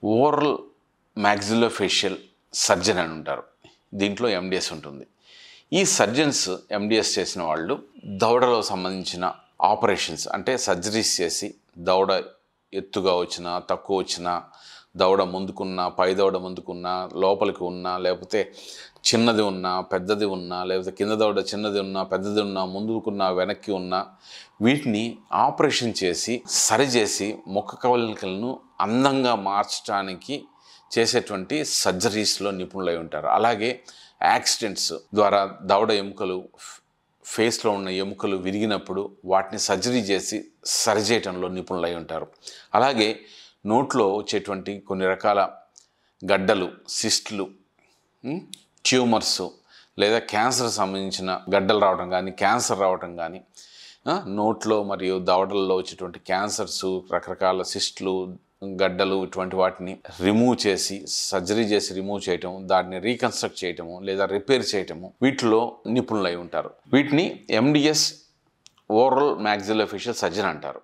Oral maxillofacial surgeon అని ఉంటారు. దీంట్లో ఎండిఎస్ ఉంటుంది. ఈ సర్జన్స్ ఎండిఎస్ చేసిన వాళ్ళు దవడలో సంబంధించిన ఆపరేషన్స్ అంటే సర్జరీస్ చేసి దవడ ఎత్తుగా వచ్చినా తక్కువ వచ్చినా, దవడ ముందుకున్నా పై దవడ ముందుకున్నా లోపలికి ఉన్నా, లేకపోతే చిన్నది ఉన్నా పెద్దది ఉన్నా, లేకపోతే కింద దవడ చిన్నది ఉన్నా పెద్దది ఉన్నా, ముందుకున్నా వెనక్కి ఉన్నా, వీటిని ఆపరేషన్ చేసి సరిచేసి ముఖ కవళికలను అందంగా మార్చడానికి చేసేటువంటి సర్జరీస్లో నిపుణులై ఉంటారు. అలాగే యాక్సిడెంట్స్ ద్వారా దవడ ఎముకలు, ఫేస్లో ఉన్న ఎముకలు విరిగినప్పుడు వాటిని సర్జరీ చేసి సరిచేయటంలో నిపుణులై ఉంటారు. అలాగే నోట్లో వచ్చేటువంటి కొన్ని రకాల గడ్డలు, సిస్ట్లు, ట్యూమర్స్ లేదా క్యాన్సర్ సంబంధించిన గడ్డలు రావడం కానీ, క్యాన్సర్ రావడం కానీ, నోట్లో మరియు దవడల్లో వచ్చేటువంటి క్యాన్సర్స్, రకరకాల సిస్ట్లు, గడ్డలు, ఇటువంటి వాటిని రిమూవ్ చేసి సర్జరీ చేసి రిమూవ్ చేయటం, దాన్ని రీకన్స్ట్రక్ట్ చేయటము లేదా రిపేర్ చేయటము, వీటిలో నిపుణులై ఉంటారు. వీటిని ఎండిఎస్ ఓరల్ మ్యాక్సిలోఫేషియల్ సర్జన్ అంటారు.